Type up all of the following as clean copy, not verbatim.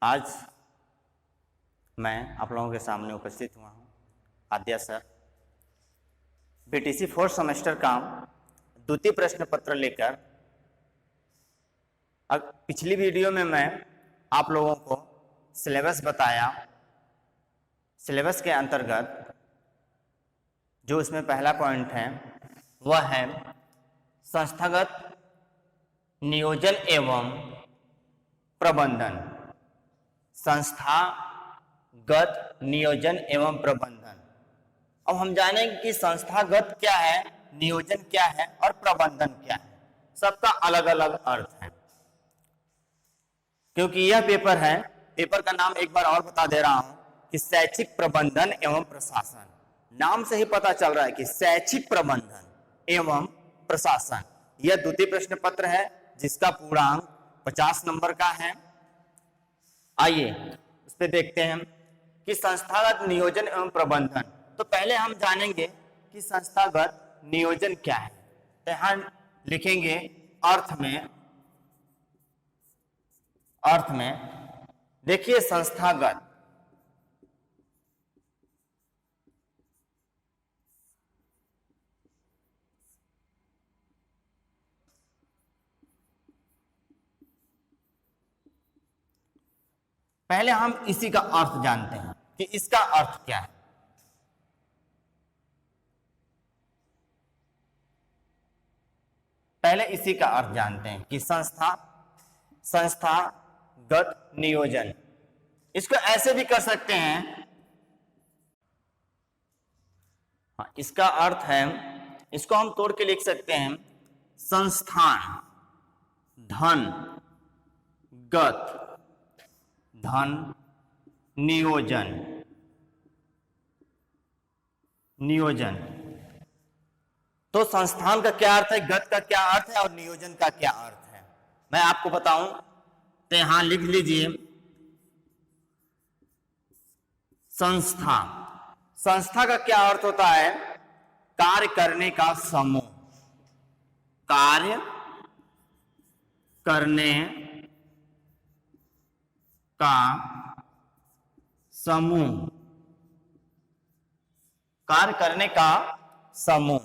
आज मैं आप लोगों के सामने उपस्थित हुआ हूँ आद्या सर बीटीसी 4th सेमेस्टर का द्वितीय प्रश्न पत्र लेकर। अब पिछली वीडियो में मैं आप लोगों को सिलेबस बताया। सिलेबस के अंतर्गत जो इसमें पहला पॉइंट है वह है संस्थागत नियोजन एवं प्रबंधन। संस्थागत नियोजन एवं प्रबंधन। अब हम जानेंगे कि संस्थागत क्या है, नियोजन क्या है और प्रबंधन क्या है। सबका अलग अलग अर्थ है। क्योंकि यह पेपर है, पेपर का नाम एक बार और बता दे रहा हूं कि शैक्षिक प्रबंधन एवं प्रशासन। नाम से ही पता चल रहा है कि शैक्षिक प्रबंधन एवं प्रशासन। यह द्वितीय प्रश्न पत्र है जिसका पूर्णांक 50 नंबर का है। आइए उस पर देखते हैं कि संस्थागत नियोजन एवं प्रबंधन। तो पहले हम जानेंगे कि संस्थागत नियोजन क्या है। तो यहां लिखेंगे अर्थ में देखिए संस्थागत पहले हम इसी का अर्थ जानते हैं कि इसका अर्थ क्या है। पहले इसी का अर्थ जानते हैं कि संस्थागत नियोजन। इसको ऐसे भी कर सकते हैं। हाँ, इसका अर्थ है, इसको हम तोड़ के लिख सकते हैं संस्थान धन नियोजन। तो संस्थान का क्या अर्थ है, गत का क्या अर्थ है और नियोजन का क्या अर्थ है, मैं आपको बताऊं। तो यहां लिख लीजिए संस्था का क्या अर्थ होता है, कार्य करने का समूह। कार्य करने का समूह। कार्य करने का समूह।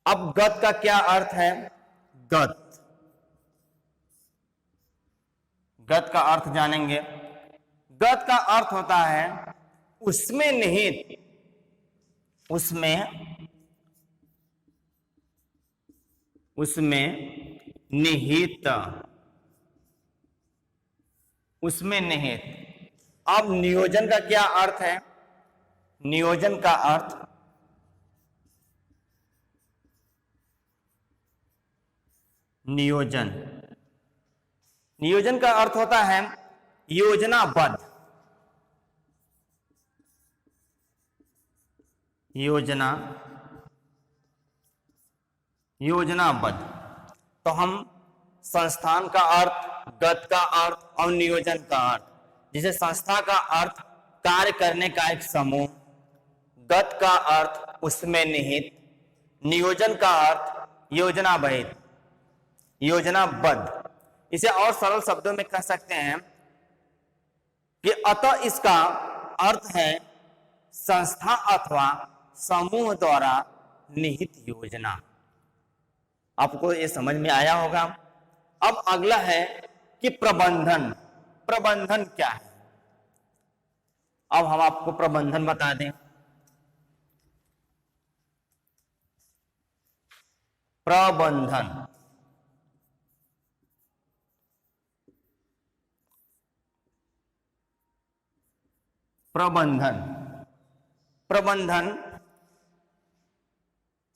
अब गत का क्या अर्थ है, गत का अर्थ जानेंगे। गत का अर्थ होता है उसमें निहित, उसमें निहित। अब नियोजन का क्या अर्थ है, नियोजन का अर्थ होता है योजनाबद्ध। तो हम संस्थान का अर्थ, गत का अर्थ और नियोजन का अर्थ, जिसे संस्था का अर्थ कार्य करने का एक समूह, गत का अर्थ उसमें निहित, नियोजन का अर्थ योजनाबद्ध। इसे और सरल शब्दों में कह सकते हैं कि अतः इसका अर्थ है संस्था अथवा समूह द्वारा निहित योजना। आपको ये समझ में आया होगा। अब अगला है कि प्रबंधन क्या है। अब हम आपको प्रबंधन बता दें। प्रबंधन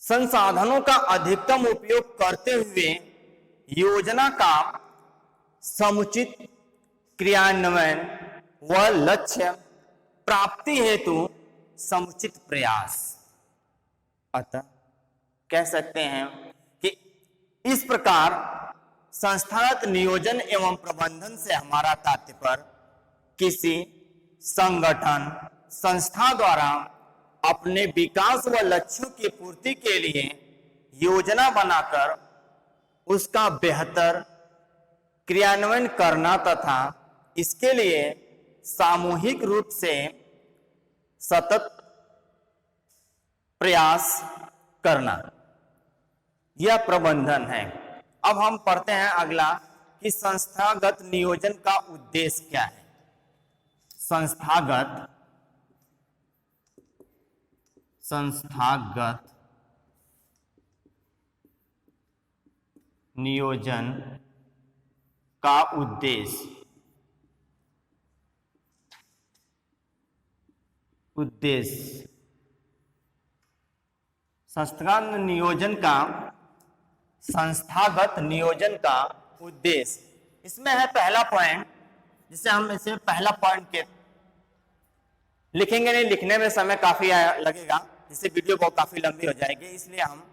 संसाधनों का अधिकतम उपयोग करते हुए योजना का समुचित क्रियान्वयन व लक्ष्य प्राप्ति हेतु समुचित प्रयास। अतः कह सकते हैं कि इस प्रकार संस्थागत नियोजन एवं प्रबंधन से हमारा तात्पर्य किसी संगठन, संस्था द्वारा अपने विकास व लक्ष्यों की पूर्ति के लिए योजना बनाकर उसका बेहतर क्रियान्वयन करना तथा इसके लिए सामूहिक रूप से सतत प्रयास करना, यह प्रबंधन है। अब हम पढ़ते हैं अगला कि संस्थागत नियोजन का उद्देश्य क्या है। संस्थागत नियोजन का उद्देश्य संस्थागत नियोजन का उद्देश्य, इसमें है पहला पॉइंट, जिसे हम इसे पहला पॉइंट के लिखेंगे नहीं, लिखने में समय काफी लगेगा, जिससे वीडियो बहुत काफी लंबी हो जाएगी। इसलिए हम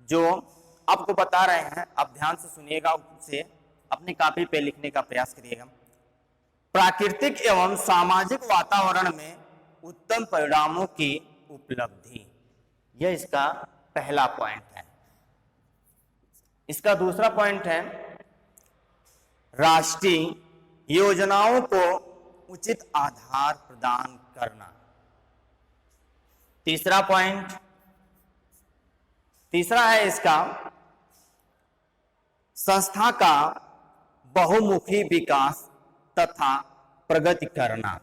जो आपको बता रहे हैं आप ध्यान से सुनिएगा, उसे अपनी कॉपी पे लिखने का प्रयास करिएगा। प्राकृतिक एवं सामाजिक वातावरण में उत्तम परिणामों की उपलब्धि, यह इसका पहला पॉइंट है। इसका दूसरा पॉइंट है राष्ट्रीय योजनाओं को उचित आधार प्रदान करना। तीसरा है इसका संस्था का बहुमुखी विकास तथा प्रगति करना।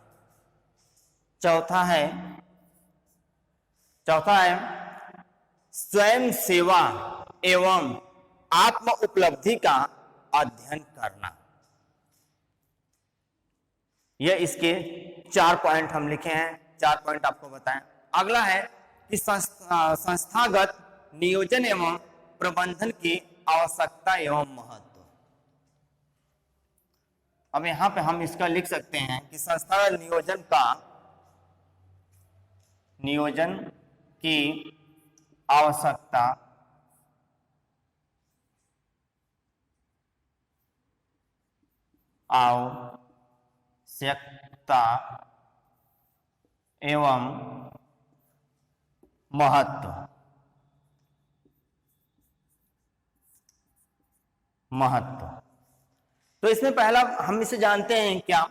चौथा है स्वयं सेवा एवं आत्म उपलब्धि का अध्ययन करना। यह इसके 4 पॉइंट हम लिखे हैं, 4 पॉइंट आपको बताएं। अगला है कि संस्थागत नियोजन एवं प्रबंधन की आवश्यकता एवं महत्व। अब यहां पे हम इसका लिख सकते हैं कि संस्थागत नियोजन की आवश्यकता एवं महत्व। तो इसमें पहला हम इसे जानते हैं क्या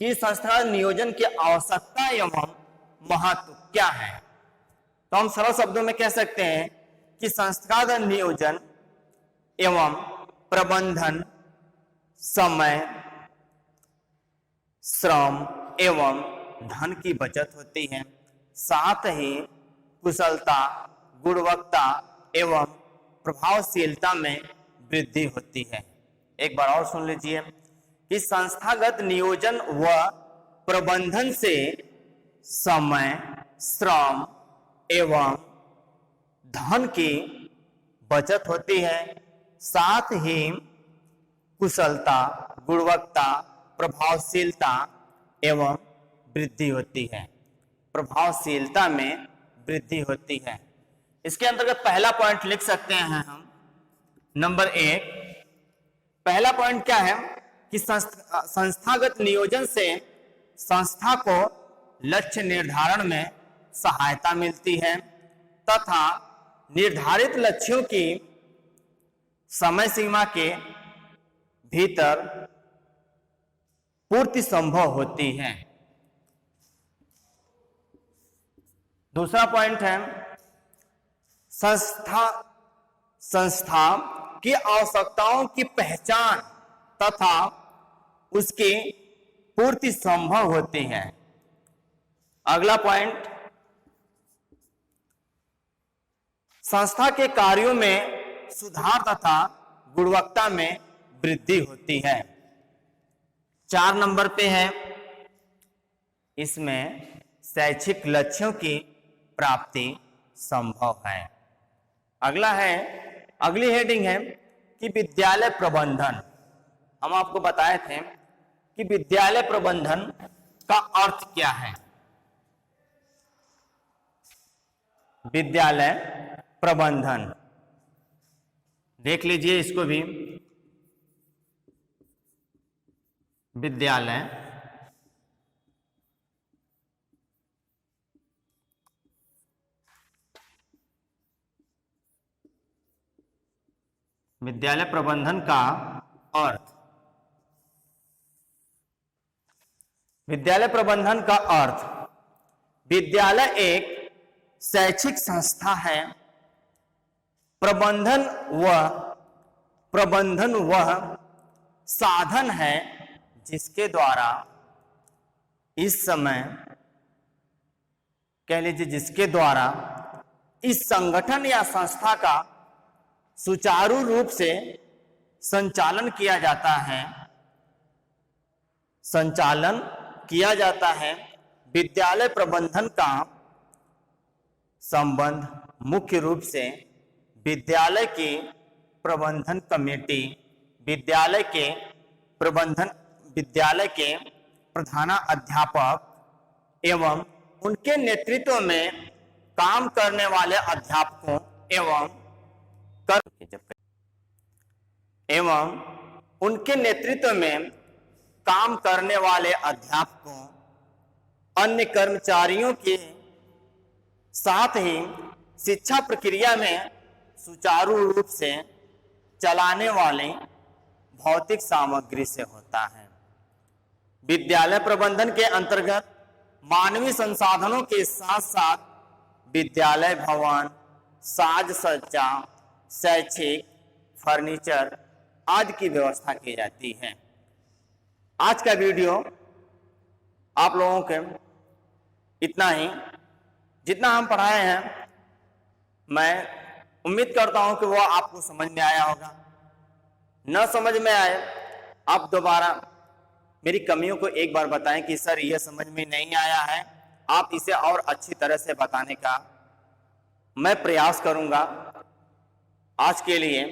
कि संस्थागत नियोजन की आवश्यकता एवं महत्व क्या है। तो हम सरल शब्दों में कह सकते हैं कि संस्थागत नियोजन एवं प्रबंधन समय, श्रम एवं धन की बचत होती है, साथ ही कुशलता, गुणवत्ता एवं प्रभावशीलता में वृद्धि होती है। एक बार और सुन लीजिए कि संस्थागत नियोजन व प्रबंधन से समय, श्रम एवं धन की बचत होती है, साथ ही कुशलता, गुणवत्ता, प्रभावशीलता एवं वृद्धि होती है, प्रभावशीलता में वृद्धि होती है। इसके अंतर्गत पहला पॉइंट लिख सकते हैं हम। नंबर 1, पहला पॉइंट क्या है कि संस्थागत नियोजन से संस्था को लक्ष्य निर्धारण में सहायता मिलती है तथा निर्धारित लक्ष्यों की समय सीमा के भीतर पूर्ति संभव होती है। दूसरा पॉइंट है संस्था की आवश्यकताओं की पहचान तथा उसकी पूर्ति संभव होती है। अगला पॉइंट, संस्था के कार्यों में सुधार तथा गुणवत्ता में वृद्धि होती है। 4 नंबर पे है, इसमें शैक्षिक लक्ष्यों की प्राप्ति संभव है। अगली हेडिंग है कि विद्यालय प्रबंधन। हम आपको बताए थे कि विद्यालय प्रबंधन का अर्थ क्या है। विद्यालय प्रबंधन देख लीजिए इसको भी। विद्यालय प्रबंधन का अर्थ। विद्यालय प्रबंधन का अर्थ। विद्यालय एक शैक्षिक संस्था है। प्रबंधन वह साधन है जिसके द्वारा इस समय कह लीजिए जिसके द्वारा इस संगठन या संस्था का सुचारू रूप से संचालन किया जाता है। विद्यालय प्रबंधन का संबंध मुख्य रूप से विद्यालय की प्रबंधन कमेटी, विद्यालय के प्रधानाध्यापक एवं उनके नेतृत्व में काम करने वाले अध्यापकों एवं उनके नेतृत्व में काम करने वाले अध्यापकों, अन्य कर्मचारियों के साथ ही शिक्षा प्रक्रिया में सुचारू रूप से चलाने वाले भौतिक सामग्री से होता है। विद्यालय प्रबंधन के अंतर्गत मानवीय संसाधनों के साथ साथ विद्यालय भवन, साज सज्जा, शैक्षिक फर्नीचर आदि की व्यवस्था की जाती है। आज का वीडियो आप लोगों के इतना ही, जितना हम पढ़ाए हैं मैं उम्मीद करता हूं कि वो आपको समझ में आया होगा। न समझ में आए आप दोबारा मेरी कमियों को एक बार बताएं कि सर ये समझ में नहीं आया है, आप इसे और अच्छी तरह से बताने का मैं प्रयास करूंगा। आज के लिए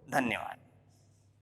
धन्यवाद।